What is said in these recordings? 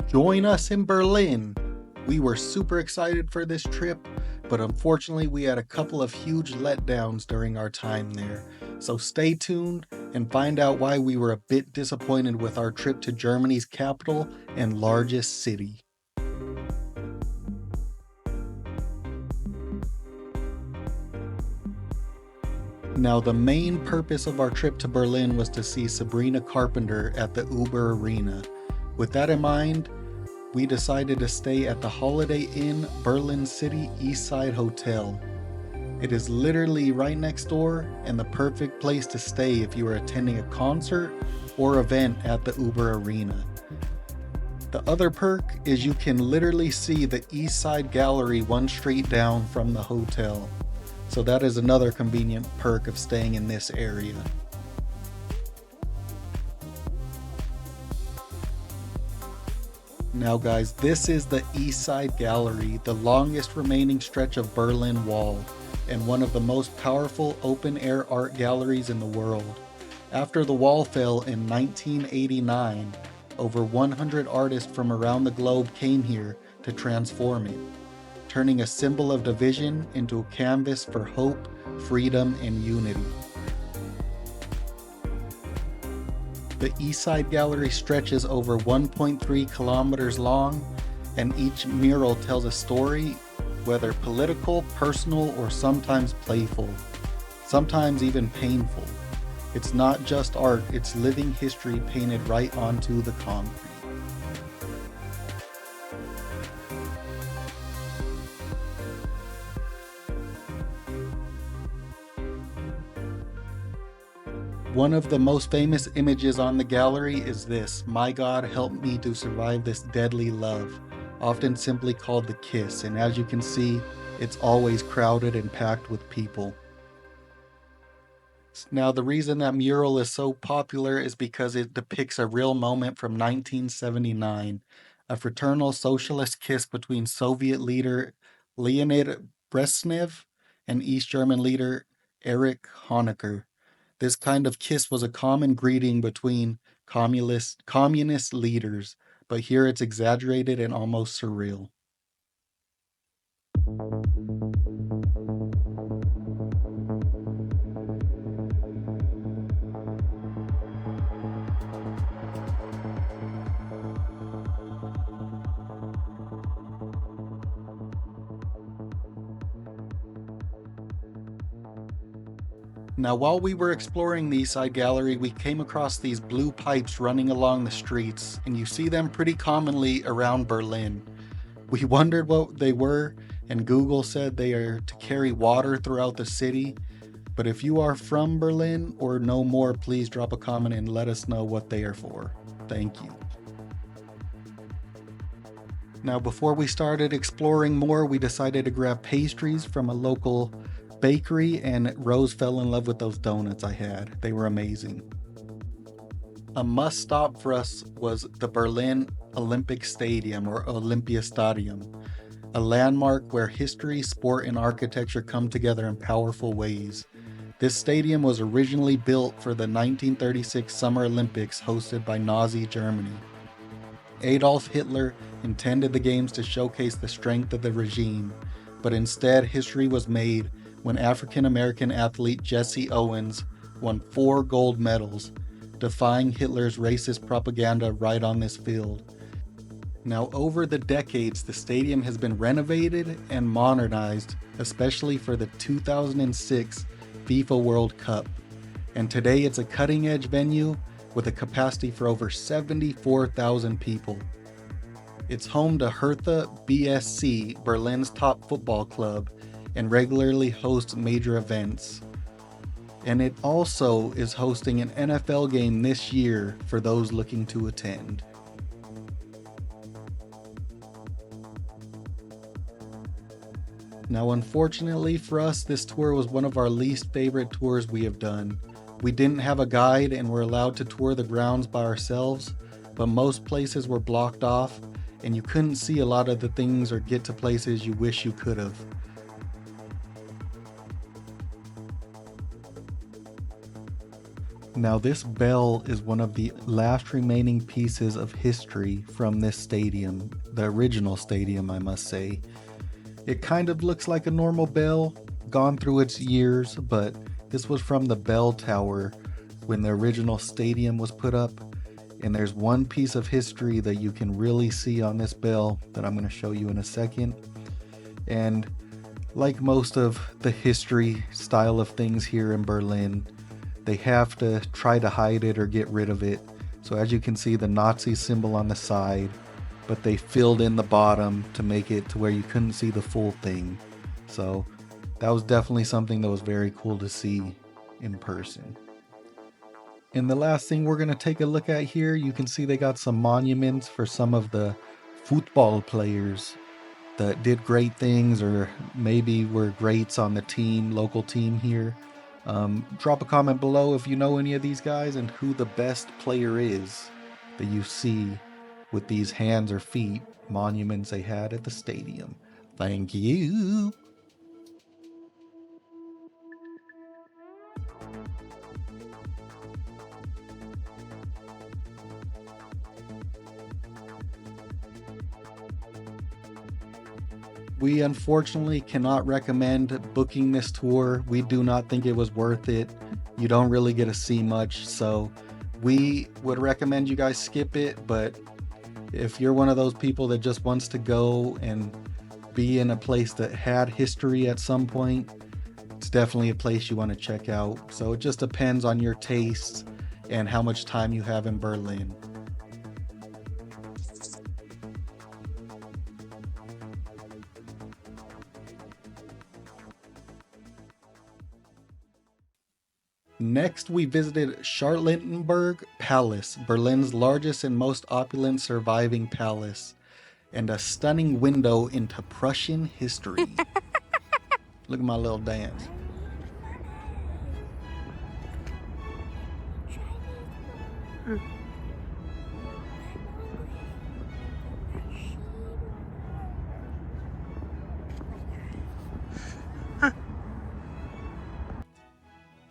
Join us in Berlin. We were super excited for this trip, but unfortunately we had a couple of huge letdowns during our time there. So stay tuned and find out why we were a bit disappointed with our trip to Germany's capital and largest city. Now, the main purpose of our trip to Berlin was to see Sabrina Carpenter at the Uber Arena. With that in mind, we decided to stay at the Holiday Inn Berlin City Eastside Hotel. It is literally right next door and the perfect place to stay if you are attending a concert or event at the Uber Arena. The other perk is you can literally see the Eastside Gallery one street down from the hotel. So that is another convenient perk of staying in this area. Now guys, this is the Eastside Gallery, the longest remaining stretch of Berlin Wall, and one of the most powerful open-air art galleries in the world. After the wall fell in 1989, over 100 artists from around the globe came here to transform it, turning a symbol of division into a canvas for hope, freedom, and unity. The Eastside Gallery stretches over 1.3 kilometers long, and each mural tells a story, whether political, personal, or sometimes playful, sometimes even painful. It's not just art, it's living history painted right onto the concrete. One of the most famous images on the gallery is this: "My God, help me to survive this deadly love," often simply called the kiss, and as you can see, it's always crowded and packed with people. Now, the reason that mural is so popular is because it depicts a real moment from 1979, a fraternal socialist kiss between Soviet leader Leonid Brezhnev and East German leader Erich Honecker. This kind of kiss was a common greeting between communist leaders, but here it's exaggerated and almost surreal. Now, while we were exploring the Eastside Gallery, we came across these blue pipes running along the streets, and you see them pretty commonly around Berlin. We wondered what they were, and Google said they are to carry water throughout the city. But if you are from Berlin or know more, please drop a comment and let us know what they are for. Thank you. Now, before we started exploring more, we decided to grab pastries from a local bakery, and Rose fell in love with those donuts I had. They were amazing. A must stop for us was the Berlin Olympic Stadium, or Olympiastadion, a landmark where history, sport, and architecture come together in powerful ways. This stadium was originally built for the 1936 Summer Olympics hosted by Nazi Germany. Adolf Hitler intended the games to showcase the strength of the regime, but instead history was made when African-American athlete Jesse Owens won 4 gold medals, defying Hitler's racist propaganda right on this field. Now, over the decades, the stadium has been renovated and modernized, especially for the 2006 FIFA World Cup. And today it's a cutting-edge venue with a capacity for over 74,000 people. It's home to Hertha BSC, Berlin's top football club, and regularly hosts major events. And it also is hosting an NFL game this year for those looking to attend. Now, unfortunately for us, this tour was one of our least favorite tours we have done. We didn't have a guide and were allowed to tour the grounds by ourselves, but most places were blocked off and you couldn't see a lot of the things or get to places you wish you could have. Now this bell is one of the last remaining pieces of history from this stadium, the original stadium I must say. It kind of looks like a normal bell, gone through its years, but this was from the bell tower when the original stadium was put up. And there's one piece of history that you can really see on this bell that I'm going to show you in a second. And like most of the history style of things here in Berlin, they have to try to hide it or get rid of it. So as you can see, the Nazi symbol on the side, but they filled in the bottom to make it to where you couldn't see the full thing. So that was definitely something that was very cool to see in person. And the last thing we're going to take a look at here, you can see they got some monuments for some of the football players that did great things or maybe were greats on the team, local team here. Drop a comment below if you know any of these guys and who the best player is that you see with these hands or feet monuments they had at the stadium. Thank you. We unfortunately cannot recommend booking this tour. We do not think it was worth it. You don't really get to see much, so we would recommend you guys skip it. But if you're one of those people that just wants to go and be in a place that had history at some point, it's definitely a place you want to check out. So it just depends on your tastes and how much time you have in Berlin. Next, we visited Charlottenburg Palace, Berlin's largest and most opulent surviving palace, and a stunning window into Prussian history. Look at my little dance.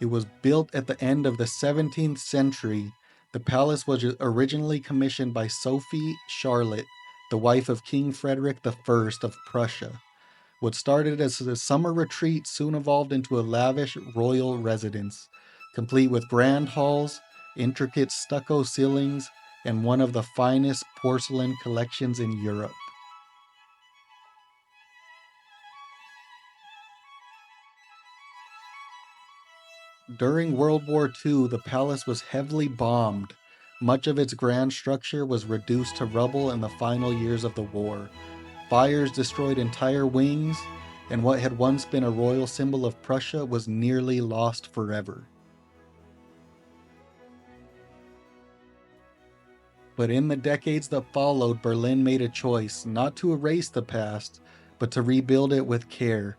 It was built at the end of the 17th century. The palace was originally commissioned by Sophie Charlotte, the wife of King Frederick I of Prussia. What started as a summer retreat soon evolved into a lavish royal residence, complete with grand halls, intricate stucco ceilings, and one of the finest porcelain collections in Europe. During World War II, the palace was heavily bombed. Much of its grand structure was reduced to rubble in the final years of the war. Fires destroyed entire wings, and what had once been a royal symbol of Prussia was nearly lost forever. But in the decades that followed, Berlin made a choice not to erase the past, but to rebuild it with care.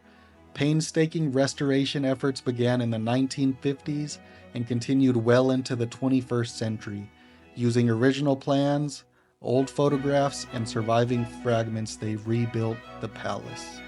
Painstaking restoration efforts began in the 1950s and continued well into the 21st century. Using original plans, old photographs, and surviving fragments, they rebuilt the palace.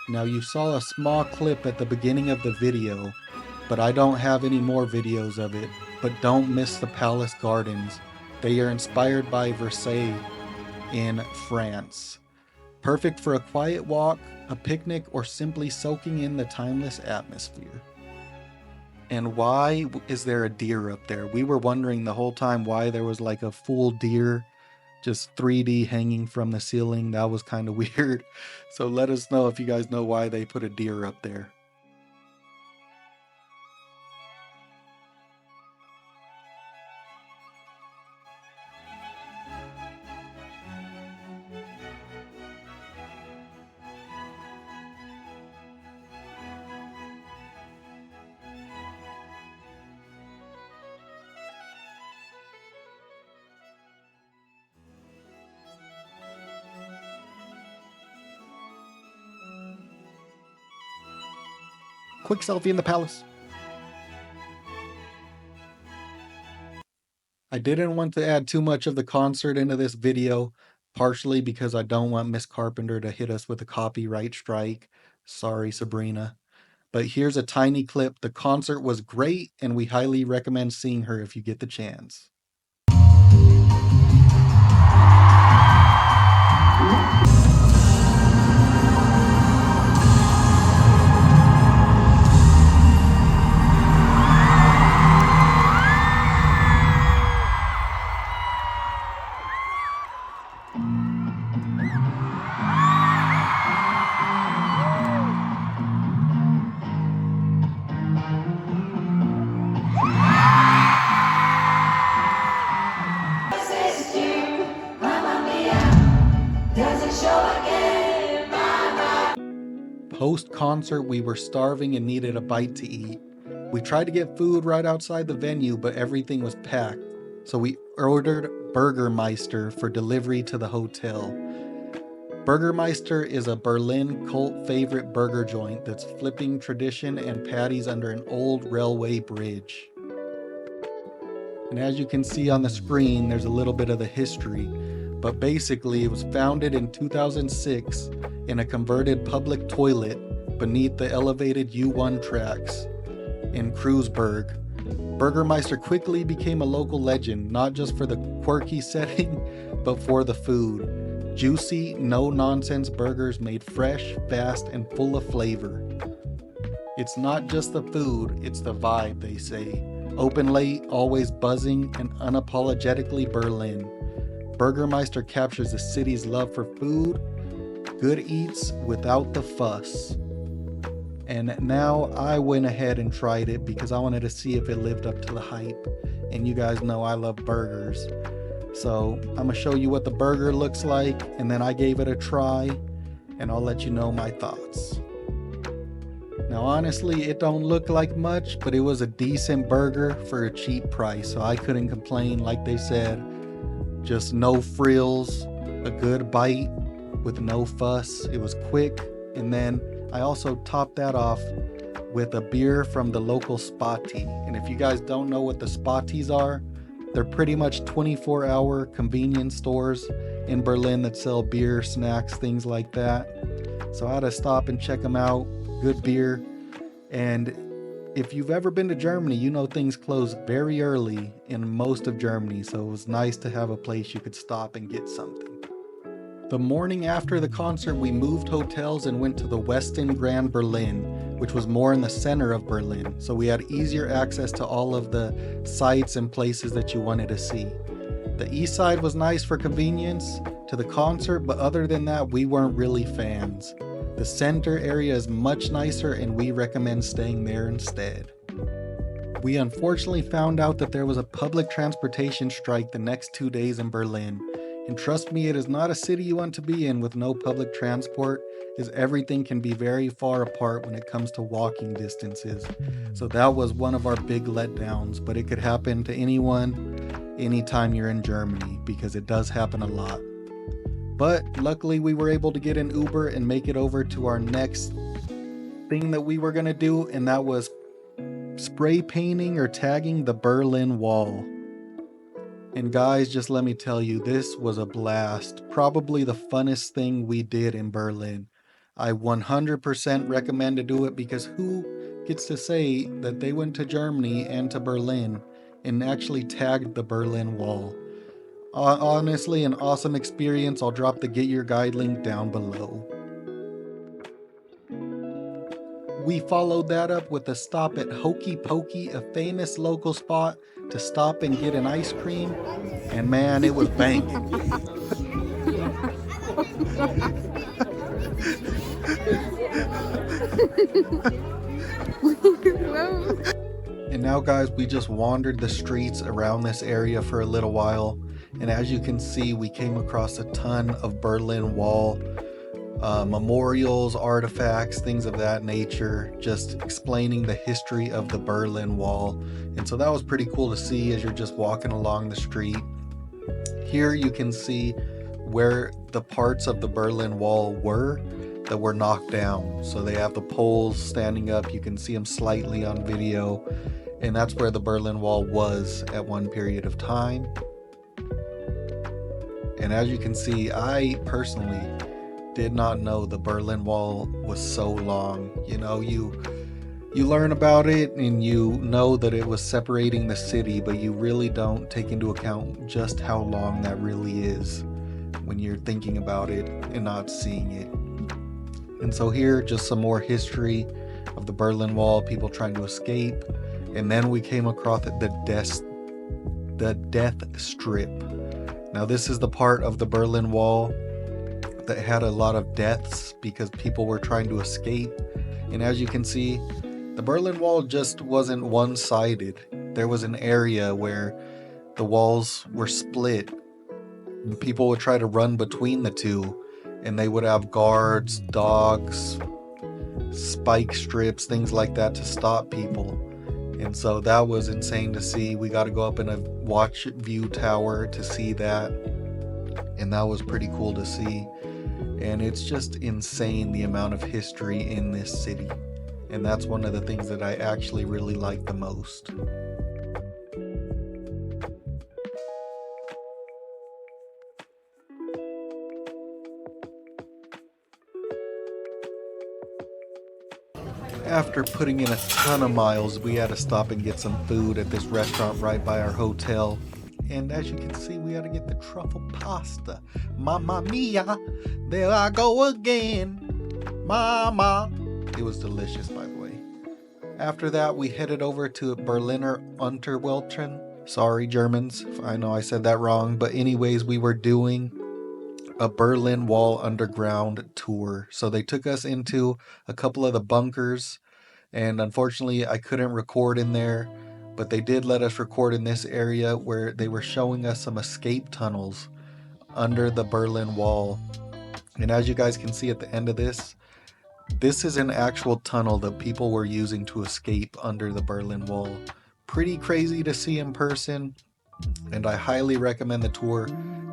Now you saw a small clip at the beginning of the video, but I don't have any more videos of it. But don't miss the palace gardens. They are inspired by Versailles in France. Perfect for a quiet walk, a picnic, or simply soaking in the timeless atmosphere. And why is there a deer up there? We were wondering the whole time why there was like a full deer just 3D hanging from the ceiling. That was kind of weird. So let us know if you guys know why they put a deer up there. Quick selfie in the palace. I didn't want to add too much of the concert into this video, partially because I don't want Miss Carpenter to hit us with a copyright strike. Sorry, Sabrina. But here's a tiny clip. The concert was great, and we highly recommend seeing her if you get the chance. Post-concert, we were starving and needed a bite to eat. We tried to get food right outside the venue, but everything was packed. So we ordered Burgermeister for delivery to the hotel. Burgermeister is a Berlin cult favorite burger joint that's flipping tradition and patties under an old railway bridge. And as you can see on the screen, there's a little bit of the history. But basically, it was founded in 2006 in a converted public toilet beneath the elevated U1 tracks in Kreuzberg. Burgermeister quickly became a local legend, not just for the quirky setting, but for the food. Juicy, no-nonsense burgers made fresh, fast, and full of flavor. It's not just the food, it's the vibe, they say. Open late, always buzzing, and unapologetically Berlin. Burgermeister captures the city's love for food, good eats without the fuss. And now I went ahead and tried it because I wanted to see if it lived up to the hype. And you guys know I love burgers. So I'm gonna show you what the burger looks like, and then I gave it a try, and I'll let you know my thoughts. Now honestly, it don't look like much, but it was a decent burger for a cheap price, so I couldn't complain. Like they said, just no frills, a good bite with no fuss. It was quick, and then I also topped that off with a beer from the local Späti. And if you guys don't know what the Spätis are, they're pretty much 24-hour convenience stores in Berlin that sell beer, snacks, things like that. So I had to stop and check them out. Good beer. And if you've ever been to Germany, you know things close very early in most of Germany, so it was nice to have a place you could stop and get something. The morning after the concert, we moved hotels and went to the Westin Grand Berlin, which was more in the center of Berlin, so we had easier access to all of the sites and places that you wanted to see. The east side was nice for convenience to the concert, but other than that, we weren't really fans. The center area is much nicer, and we recommend staying there instead. We unfortunately found out that there was a public transportation strike the next 2 days in Berlin. And trust me, it is not a city you want to be in with no public transport, as everything can be very far apart when it comes to walking distances. So that was one of our big letdowns, but it could happen to anyone, anytime you're in Germany, because it does happen a lot. But luckily we were able to get an Uber and make it over to our next thing that we were gonna do, and that was spray painting or tagging the Berlin Wall. And guys, just let me tell you, this was a blast. Probably the funnest thing we did in Berlin. I 100% recommend to do it, because who gets to say that they went to Germany and to Berlin and actually tagged the Berlin Wall? Honestly, an awesome experience. I'll drop the Get Your Guide link down below. We followed that up with a stop at Hokey Pokey, a famous local spot to stop and get an ice cream, and man, it was banging. And now guys, we just wandered the streets around this area for a little while, and as you can see, we came across a ton of Berlin Wall memorials, artifacts, things of that nature, just explaining the history of the Berlin Wall. And so that was pretty cool to see as you're just walking along the street. Here you can see where the parts of the Berlin Wall were that were knocked down. So they have the poles standing up, you can see them slightly on video. and that's where the Berlin Wall was at one period of time. And as you can see, I personally did not know the Berlin Wall was so long. You know, you learn about it and you know that it was separating the city, but you really don't take into account just how long that really is when you're thinking about it and not seeing it. And so here, just some more history of the Berlin Wall, people trying to escape. And then we came across the death strip. Now this is the part of the Berlin Wall that had a lot of deaths because people were trying to escape. And as you can see, the Berlin Wall just wasn't one-sided. There was an area where the walls were split. People would try to run between the two, and they would have guards, dogs, spike strips, things like that to stop people. And so that was insane to see. We got to go up in a watch view tower to see that, and that was pretty cool to see. And it's just insane the amount of history in this city, and that's one of the things that I actually really like the most. After putting in a ton of miles, we had to stop and get some food at this restaurant right by our hotel. And as you can see, we had to get the truffle pasta. Mamma mia, there I go again. Mama. It was delicious, by the way. After that, we headed over to Berliner Unterweltern. Sorry, Germans, I know I said that wrong. But anyways, we were doing a Berlin Wall underground tour. So they took us into a couple of the bunkers, and unfortunately I couldn't record in there, but they did let us record in this area where they were showing us some escape tunnels under the Berlin Wall. And as you guys can see at the end of this is an actual tunnel that people were using to escape under the Berlin Wall. Pretty crazy to see in person, and I highly recommend the tour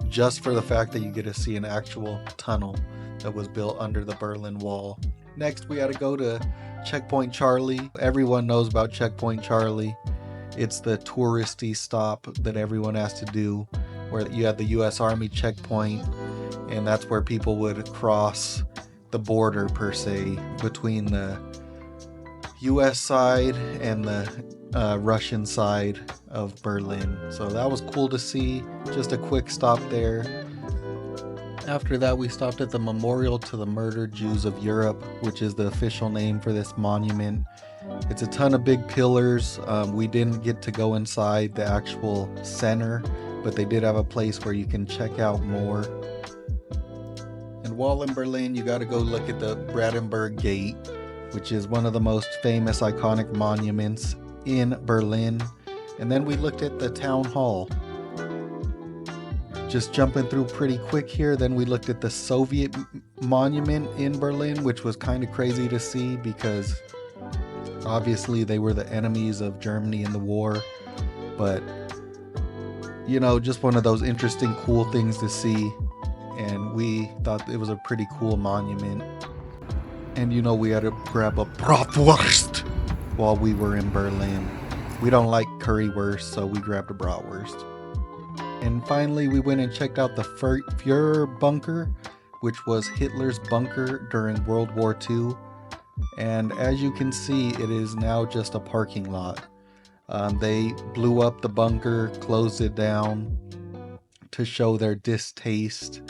just for the fact that you get to see an actual tunnel that was built under the Berlin Wall. Next, we had to go to Checkpoint Charlie. Everyone knows about Checkpoint Charlie. It's the touristy stop that everyone has to do, where you have the U.S. Army checkpoint, and that's where people would cross the border, per se, between the U.S. side and the Russian side of Berlin. So that was cool to see. Just a quick stop there. After that, we stopped at the Memorial to the Murdered Jews of Europe, which is the official name for this monument. It's a ton of big pillars. We didn't get to go inside the actual center, but they did have a place where you can check out more. And while in Berlin, you got to go look at the Brandenburg Gate, which is one of the most famous iconic monuments in Berlin. And then we looked at the town hall. Just jumping through pretty quick here, then we looked at the Soviet monument in Berlin, which was kind of crazy to see because obviously they were the enemies of Germany in the war. But, you know, just one of those interesting, cool things to see. And we thought it was a pretty cool monument. And, you know, we had to grab a bratwurst while we were in Berlin. We don't like currywurst, so we grabbed a bratwurst. And finally, we went and checked out the Fuhrer bunker, which was Hitler's bunker during World War II. And as you can see, it is now just a parking lot. They blew up the bunker, closed it down to show their distaste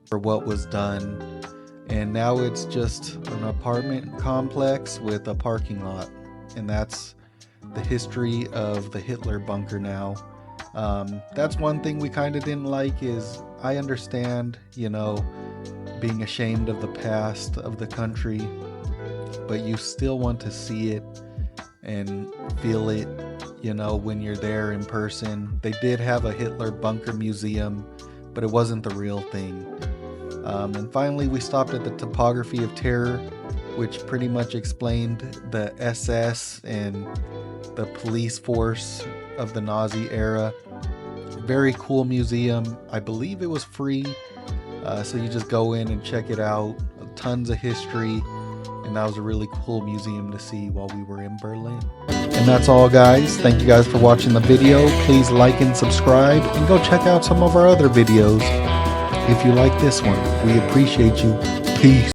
for what was done. And now it's just an apartment complex with a parking lot. And that's the history of the Hitler bunker now. That's one thing we kind of didn't like is I understand, you know, being ashamed of the past of the country, but you still want to see it and feel it, you know, when you're there in person. They did have a Hitler bunker museum, but it wasn't the real thing. And finally, we stopped at the Topographie of Terror, which pretty much explained the SS and the police force of the Nazi era. Very cool museum. I believe it was free, so you just go in and check it out. Tons of history, And that was a really cool museum to see while we were in Berlin. And that's all, guys. Thank you guys for watching the video. Please like and subscribe, and go check out some of our other videos if you like this one. We appreciate you. Peace.